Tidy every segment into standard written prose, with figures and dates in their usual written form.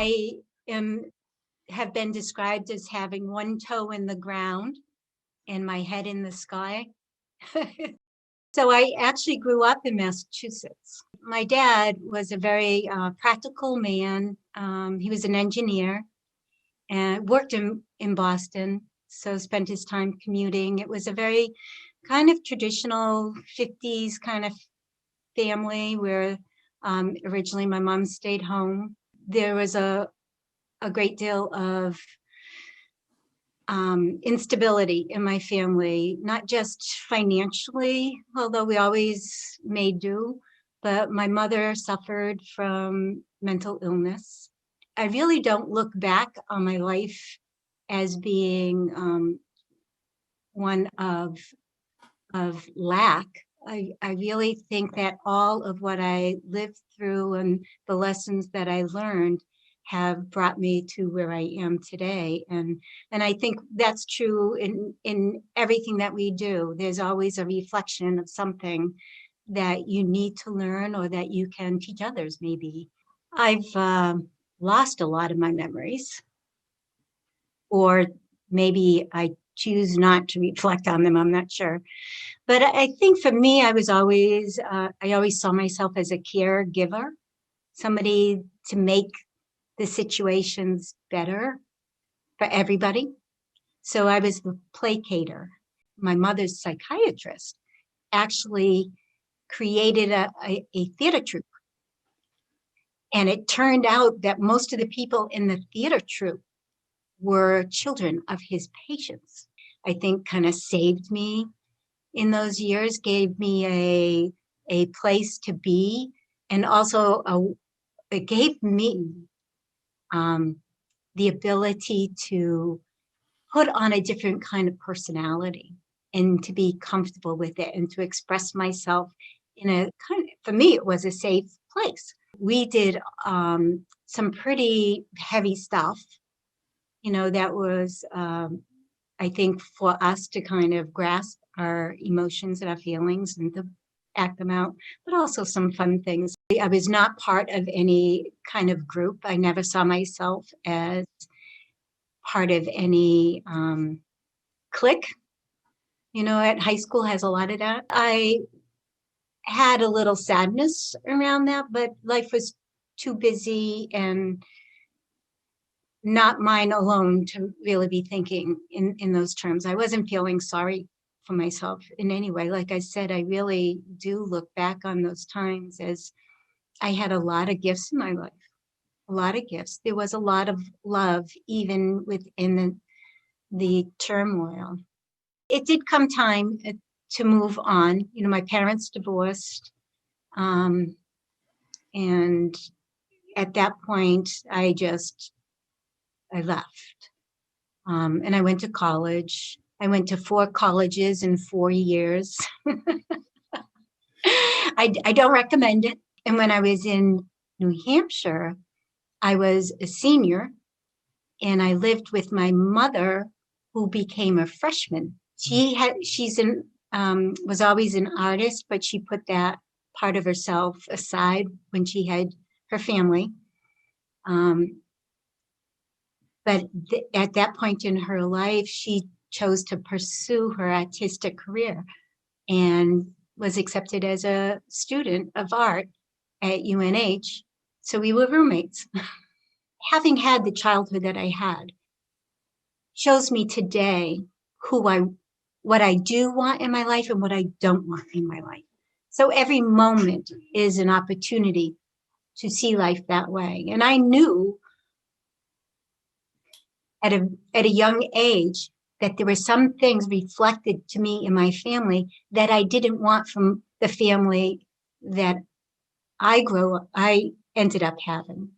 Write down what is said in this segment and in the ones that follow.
I am have been described as having one toe in the ground and my head in the sky. So I actually grew up in Massachusetts. My dad was a very practical man. He was an engineer and worked in Boston, so spent his time commuting. It was a very kind of traditional 50s kind of family where originally my mom stayed home. There was a great deal of instability in my family, not just financially, although we always made do, but my mother suffered from mental illness. I really don't look back on my life as being one of lack. I really think that all of what I lived through and the lessons that I learned have brought me to where I am today. And I think that's true in everything that we do. There's always a reflection of something that you need to learn or that you can teach others maybe. I've lost a lot of my memories, or maybe I choose not to reflect on them, I'm not sure. But I think for me, I always saw myself as a caregiver, somebody to make the situations better for everybody. So I was the placater. My mother's psychiatrist actually created a theater troupe. And it turned out that most of the people in the theater troupe were children of his patients. I think kind of saved me in those years, gave me a place to be, and also it gave me the ability to put on a different kind of personality and to be comfortable with it and to express myself in a kind of, for me, it was a safe place. We did some pretty heavy stuff, that was, I think, for us to kind of grasp our emotions and our feelings and to act them out, but also some fun things. I was not part of any kind of group. I never saw myself as part of any clique. At high school has a lot of that. I had a little sadness around that, but life was too busy and not mine alone to really be thinking in those terms. I wasn't feeling sorry for myself in any way. Like I said, I really do look back on those times as I had a lot of gifts in my life, a lot of gifts. There was a lot of love even within the turmoil. It did come time to move on. My parents divorced. And at that point, I left. And I went to college. I went to 4 colleges in 4 years. I don't recommend it. And when I was in New Hampshire, I was a senior and I lived with my mother, who became a freshman. Was always an artist, but she put that part of herself aside when she had her family. But at that point in her life, she chose to pursue her artistic career and was accepted as a student of art at UNH. So we were roommates. Having had the childhood that I had shows me today what I do want in my life and what I don't want in my life. So every moment is an opportunity to see life that way. And I knew at a young age that there were some things reflected to me in my family that I didn't want from the family that I ended up having.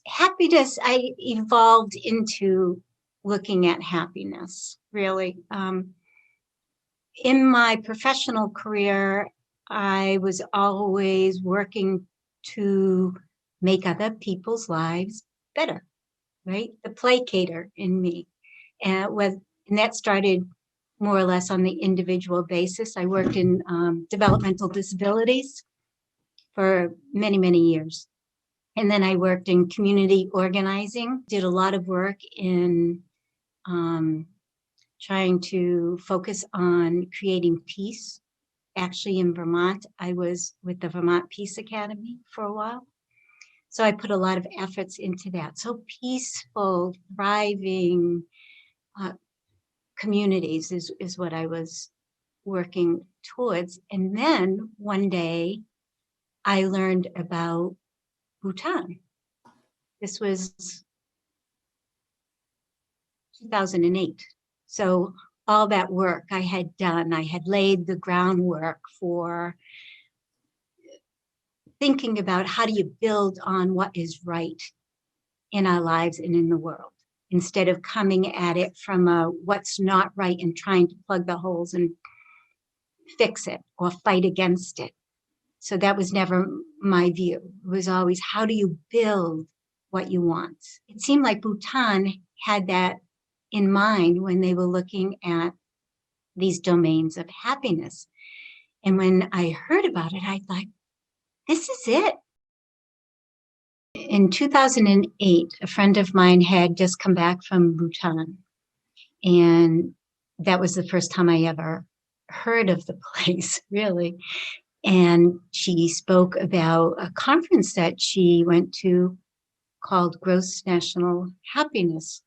Happiness, I evolved into looking at happiness, really. In my professional career, I was always working to make other people's lives better, right? The placater in me. And that started more or less on the individual basis. I worked in developmental disabilities for many, many years. And then I worked in community organizing, did a lot of work in trying to focus on creating peace. Actually, in Vermont, I was with the Vermont Peace Academy for a while. So I put a lot of efforts into that. So peaceful, thriving communities is what I was working towards. And then one day I learned about Bhutan. This was 2008. So all that work I had done, I had laid the groundwork for thinking about how do you build on what is right in our lives and in the world, instead of coming at it from a what's not right and trying to plug the holes and fix it or fight against it. So that was never my view. It was always, how do you build what you want? It seemed like Bhutan had that in mind when they were looking at these domains of happiness. And when I heard about it, I thought, this is it. In 2008, a friend of mine had just come back from Bhutan. And that was the first time I ever heard of the place, really. And she spoke about a conference that she went to called Gross National Happiness.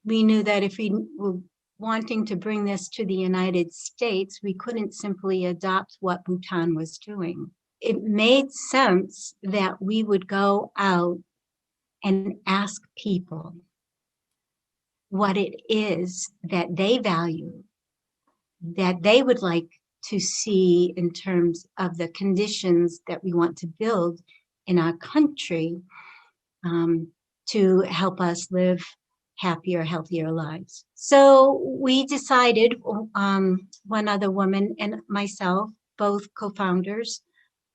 We knew that if we were wanting to bring this to the United States, we couldn't simply adopt what Bhutan was doing. It made sense that we would go out and ask people what it is that they value, that they would like to see in terms of the conditions that we want to build in our country to help us live happier, healthier lives. So we decided, one other woman and myself, both co-founders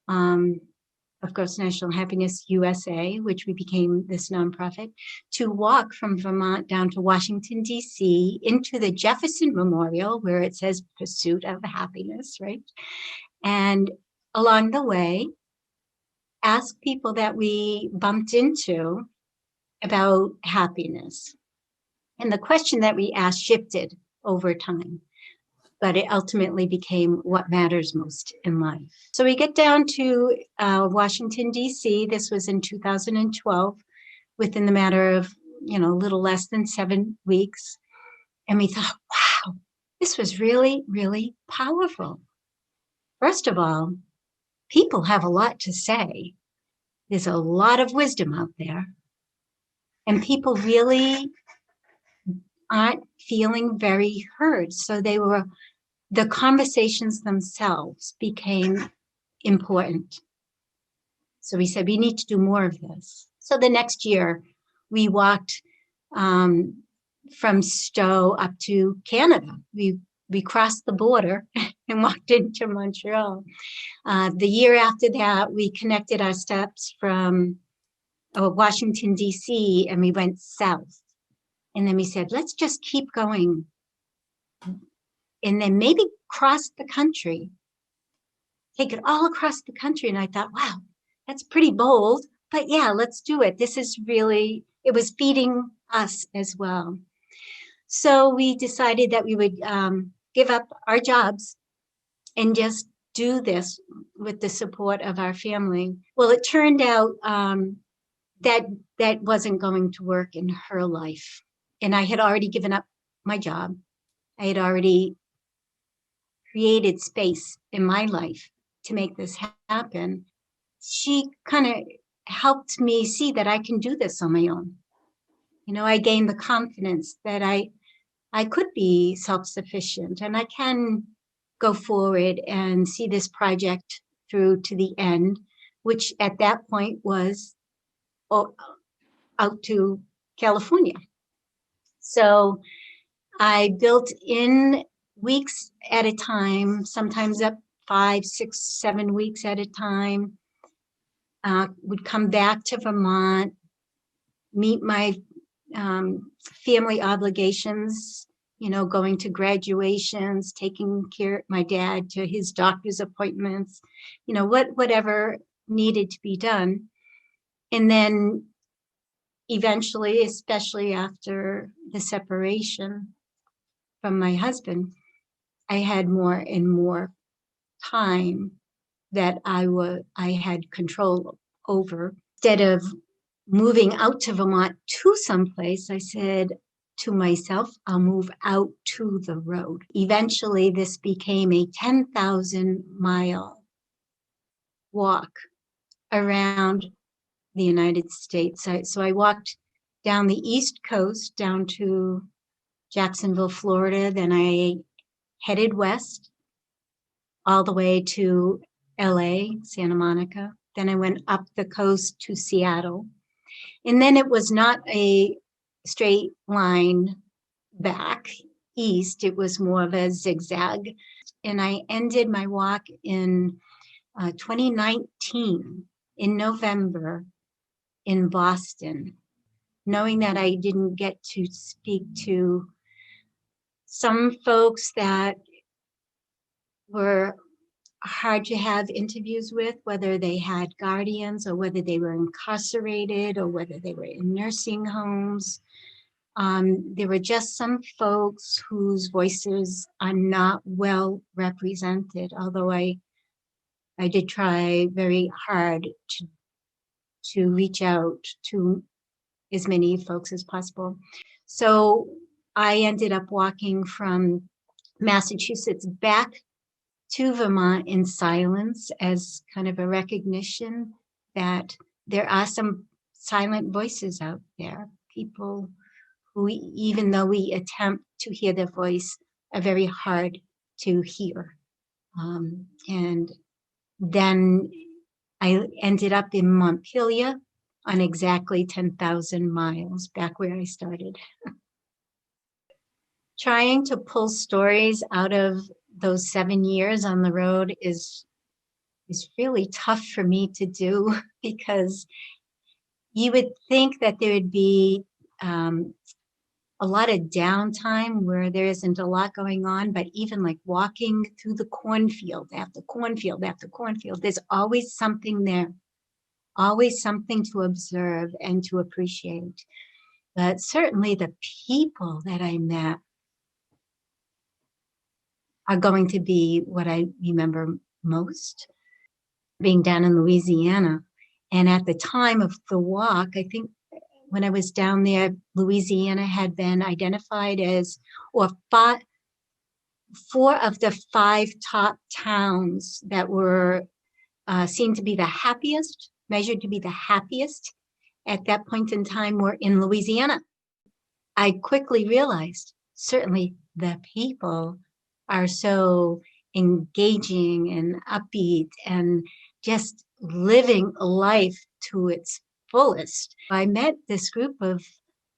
of Gross National Happiness USA, which we became this nonprofit, to walk from Vermont down to Washington, D.C., into the Jefferson Memorial, where it says Pursuit of Happiness, right? And along the way, ask people that we bumped into about happiness. And the question that we asked shifted over time, but it ultimately became what matters most in life. So we get down to Washington, D.C. This was in 2012, within the matter of, a little less than 7 weeks. And we thought, wow, this was really, really powerful. First of all, people have a lot to say. There's a lot of wisdom out there. And people really aren't feeling very heard. So the conversations themselves became important. So we said, we need to do more of this. So the next year, we walked from Stowe up to Canada. We crossed the border and walked into Montreal. The year after that, we connected our steps from Washington, D.C., and we went south. And then we said, let's just keep going. And then maybe cross the country, take it all across the country. And I thought, wow, that's pretty bold, but yeah, let's do it. This is really, it was feeding us as well. So we decided that we would give up our jobs and just do this with the support of our family. Well, it turned out that wasn't going to work in her life. And I had already given up my job. I had already created space in my life to make this happen. She kind of helped me see that I can do this on my own. I gained the confidence that I could be self-sufficient and I can go forward and see this project through to the end, which at that point was out to California. So I built in weeks at a time, sometimes up 5, 6, 7 weeks at a time. Would come back to Vermont, meet my family obligations, going to graduations, taking care of my dad to his doctor's appointments, whatever needed to be done. And then eventually, especially after the separation from my husband, I had more and more time that I had control over. Instead of moving out to Vermont to someplace, I said to myself, I'll move out to the road. Eventually, this became a 10,000-mile walk around the United States. So I walked down the East Coast, down to Jacksonville, Florida. Then I headed west all the way to LA, Santa Monica. Then I went up the coast to Seattle. And then it was not a straight line back east. It was more of a zigzag. And I ended my walk in 2019 in November in Boston, knowing that I didn't get to speak to some folks that were hard to have interviews with, whether they had guardians or whether they were incarcerated or whether they were in nursing homes. There were just some folks whose voices are not well represented, although I did try very hard to reach out to as many folks as possible. So I ended up walking from Massachusetts back to Vermont in silence as kind of a recognition that there are some silent voices out there, people who, even though we attempt to hear their voice, are very hard to hear. And then I ended up in Montpelier on exactly 10,000 miles, back where I started. Trying to pull stories out of those 7 years on the road is really tough for me to do, because you would think that there would be a lot of downtime where there isn't a lot going on, but even like walking through the cornfield after cornfield after cornfield, there's always something there, always something to observe and to appreciate. But certainly the people that I met are going to be what I remember most, being down in Louisiana. And at the time of the walk, I think when I was down there, Louisiana had been identified as, or 4 of the 5 top towns that were seen to be the happiest, measured to be the happiest at that point in time, were in Louisiana. I quickly realized, certainly the people are so engaging and upbeat and just living life to its fullest. I met this group of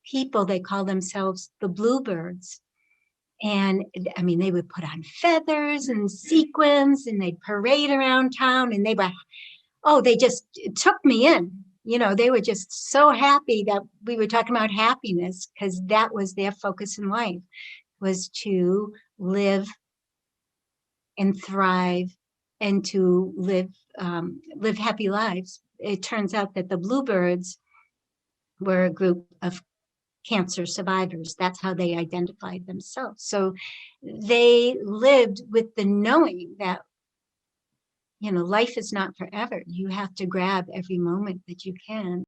people, they call themselves the Bluebirds. And I mean, they would put on feathers and sequins and they'd parade around town, and they were, they just took me in. You know, they were just so happy that we were talking about happiness, because that was their focus in life, was to live and thrive and to live happy lives. It turns out that the Bluebirds were a group of cancer survivors. That's how they identified themselves. So they lived with the knowing that, you know, life is not forever. You have to grab every moment that you can.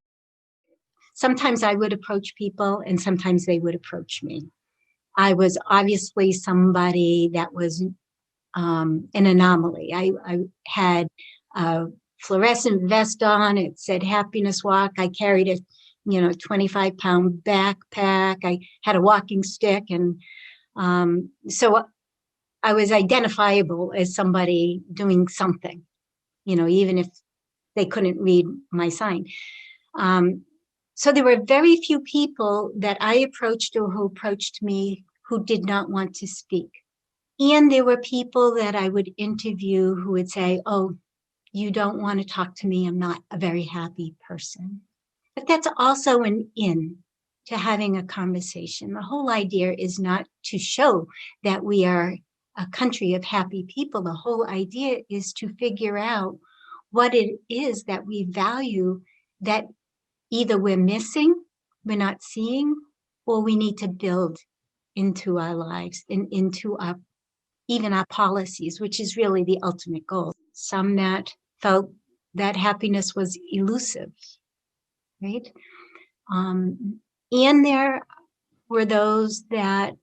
Sometimes I would approach people and sometimes they would approach me. I was obviously somebody that was an anomaly. I had a fluorescent vest on. It said Happiness Walk. I carried a 25-pound backpack. I had a walking stick. And so I was identifiable as somebody doing something, even if they couldn't read my sign. So there were very few people that I approached or who approached me who did not want to speak. And there were people that I would interview who would say, "Oh, you don't want to talk to me. I'm not a very happy person." But that's also an in to having a conversation. The whole idea is not to show that we are a country of happy people. The whole idea is to figure out what it is that we value that either we're missing, we're not seeing, or we need to build into our lives and into our even our policies, which is really the ultimate goal. Some that felt that happiness was elusive, right? And there were those that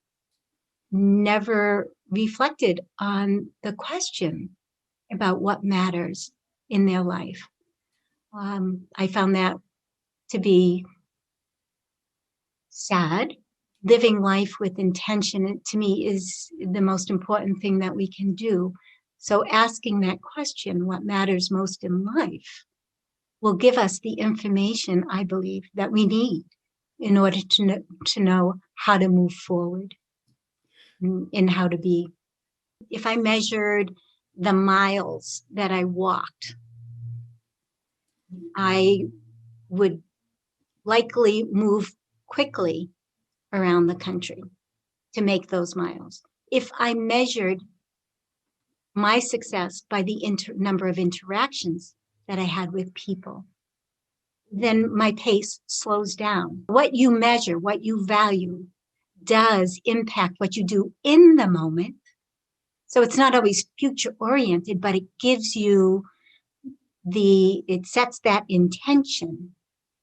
never reflected on the question about what matters in their life. I found that to be sad. Living life with intention, to me, is the most important thing that we can do. So asking that question, what matters most in life, will give us the information, I believe, that we need in order to know how to move forward and how to be. If I measured the miles that I walked, I would likely move quickly around the country to make those miles. If I measured my success by the number of interactions that I had with people, then my pace slows down. What you measure, what you value, does impact what you do in the moment. So it's not always future oriented, but it gives you it sets that intention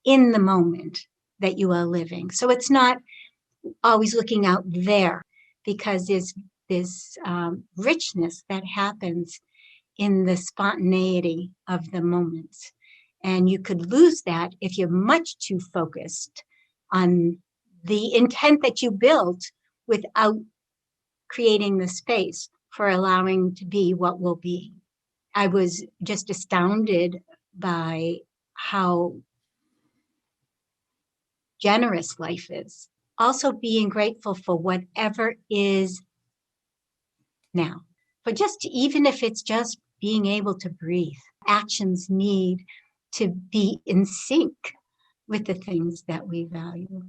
in the moment that you are living. So it's not always looking out there, because there's this richness that happens in the spontaneity of the moments. And you could lose that if you're much too focused on the intent that you built without creating the space for allowing to be what will be. I was just astounded by how generous life is. Also being grateful for whatever is now. But just even if it's just being able to breathe, actions need to be in sync with the things that we value.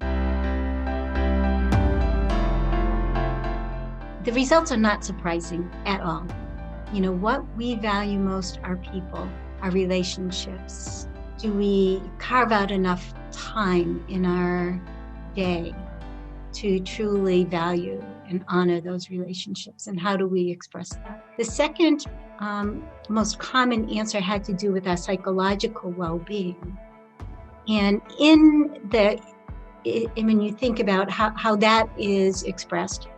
The results are not surprising at all. You know, what we value most are people, our relationships. Do we carve out enough time in our day to truly value and honor those relationships? And how do we express that? The second most common answer had to do with our psychological well-being. And when you think about how that is expressed,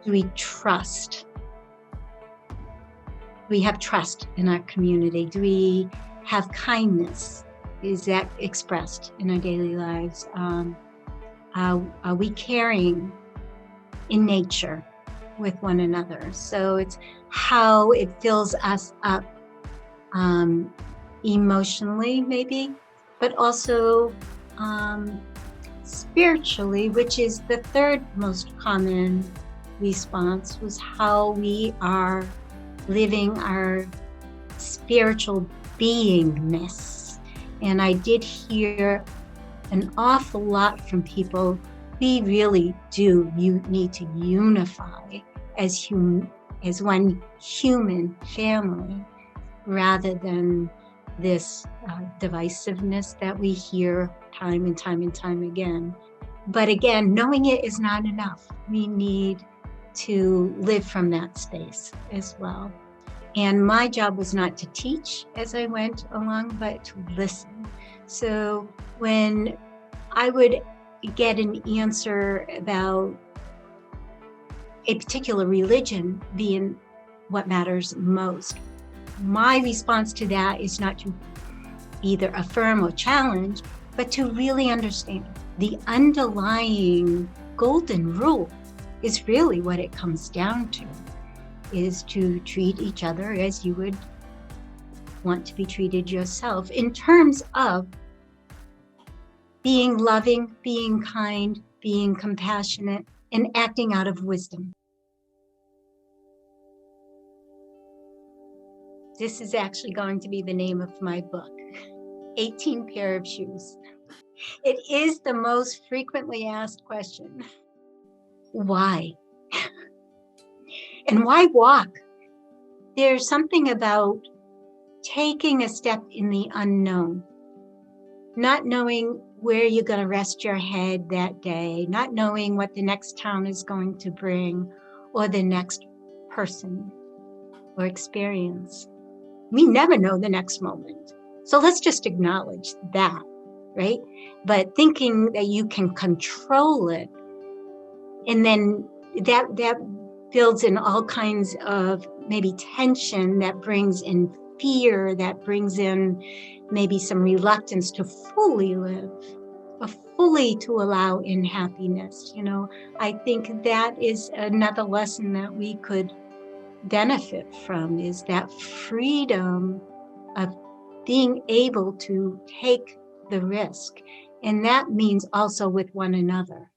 do we trust? Do we have trust in our community? Do we have kindness? Is that expressed in our daily lives? Are we caring in nature with one another? So it's how it fills us up emotionally, maybe, but also spiritually, which is the third most common response, was how we are living our spiritual beingness. And I did hear an awful lot from people. We really do need to unify as one human family, rather than this divisiveness that we hear time and time and time again. But again, knowing it is not enough. We need to live from that space as well. And my job was not to teach as I went along, but to listen. So when I would get an answer about a particular religion being what matters most, my response to that is not to either affirm or challenge, but to really understand. The underlying golden rule is really what it comes down to, is to treat each other as you would want to be treated yourself, in terms of being loving, being kind, being compassionate, and acting out of wisdom. This is actually going to be the name of my book, 18 Pair of Shoes. It is the most frequently asked question. Why? And why walk? There's something about taking a step in the unknown not knowing where you're going to rest your head that day, not knowing what the next town is going to bring or the next person or experience. We never know the next moment. So let's just acknowledge that, right? But thinking that you can control it, and then that builds in all kinds of maybe tension, that brings in fear, that brings in maybe some reluctance to fully live, or fully to allow in happiness. You know, I think that is another lesson that we could benefit from, is that freedom of being able to take the risk. And that means also with one another.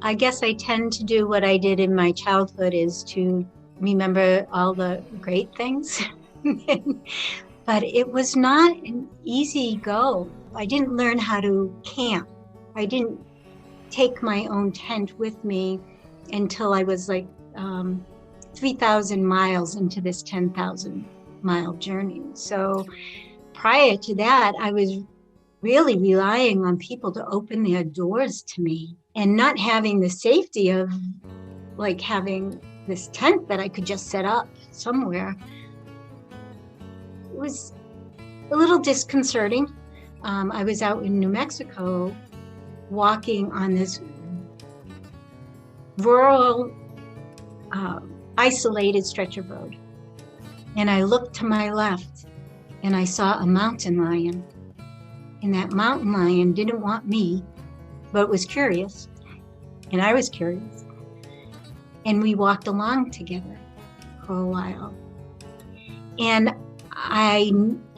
I guess I tend to do what I did in my childhood, is to remember all the great things. But it was not an easy go. I didn't learn how to camp. I didn't take my own tent with me until I was like 3,000 miles into this 10,000 mile journey. So prior to that, I was really relying on people to open their doors to me, and not having the safety of like having this tent that I could just set up somewhere. It was a little disconcerting. I was out in New Mexico walking on this rural, isolated stretch of road. And I looked to my left and I saw a mountain lion. And that mountain lion didn't want me, but was curious. And I was curious. And we walked along together for a while. And I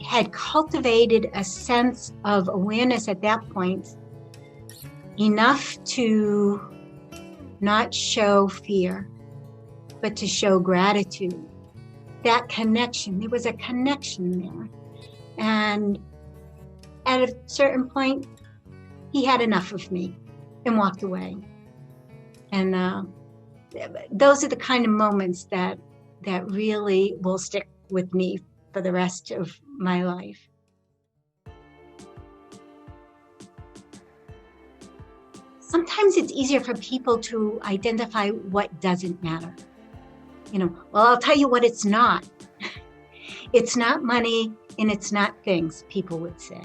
had cultivated a sense of awareness at that point, enough to not show fear, but to show gratitude. That connection, there was a connection there. And at a certain point, he had enough of me and walked away. And those are the kind of moments that really will stick with me for the rest of my life. Sometimes it's easier for people to identify what doesn't matter. You know, well, I'll tell you what it's not. It's not money and it's not things, people would say.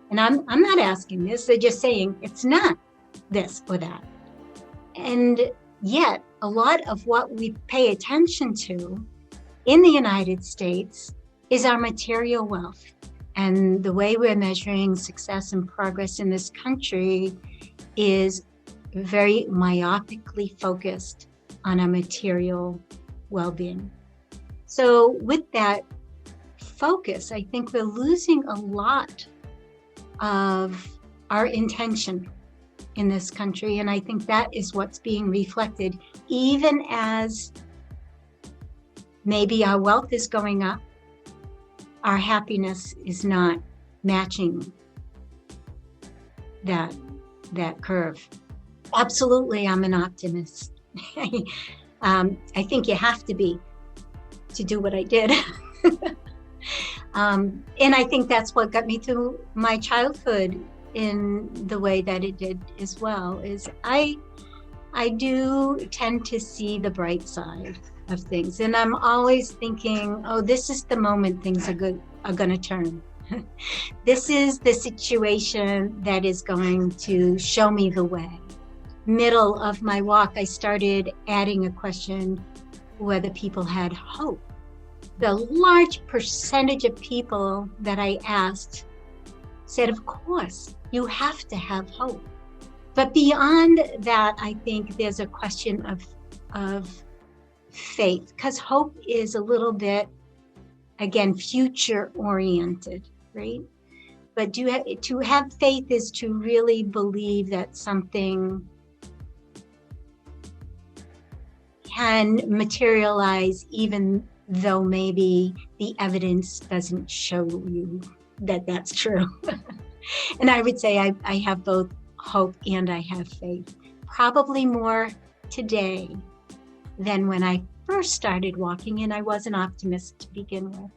And I'm not asking this, they're just saying it's not this or that. And yet, a lot of what we pay attention to in the United States is our material wealth. And the way we're measuring success and progress in this country is very myopically focused on our material well-being. So with that focus, I think we're losing a lot of our intention in this country. And I think that is what's being reflected, even as maybe our wealth is going up, our happiness is not matching that curve. Absolutely, I'm an optimist. I think you have to be to do what I did. And I think that's what got me through my childhood in the way that it did as well, is I do tend to see the bright side of things. And I'm always thinking, oh, this is the moment things are going to turn. This is the situation that is going to show me the way. Middle of my walk, I started adding a question whether people had hope. The large percentage of people that I asked said, of course, you have to have hope. But beyond that, I think there's a question of faith, because hope is a little bit, again, future oriented, right? But to have faith is to really believe that something can materialize, even though maybe the evidence doesn't show you that that's true. And I would say I have both hope and I have faith, probably more today than when I first started walking, and I was an optimist to begin with.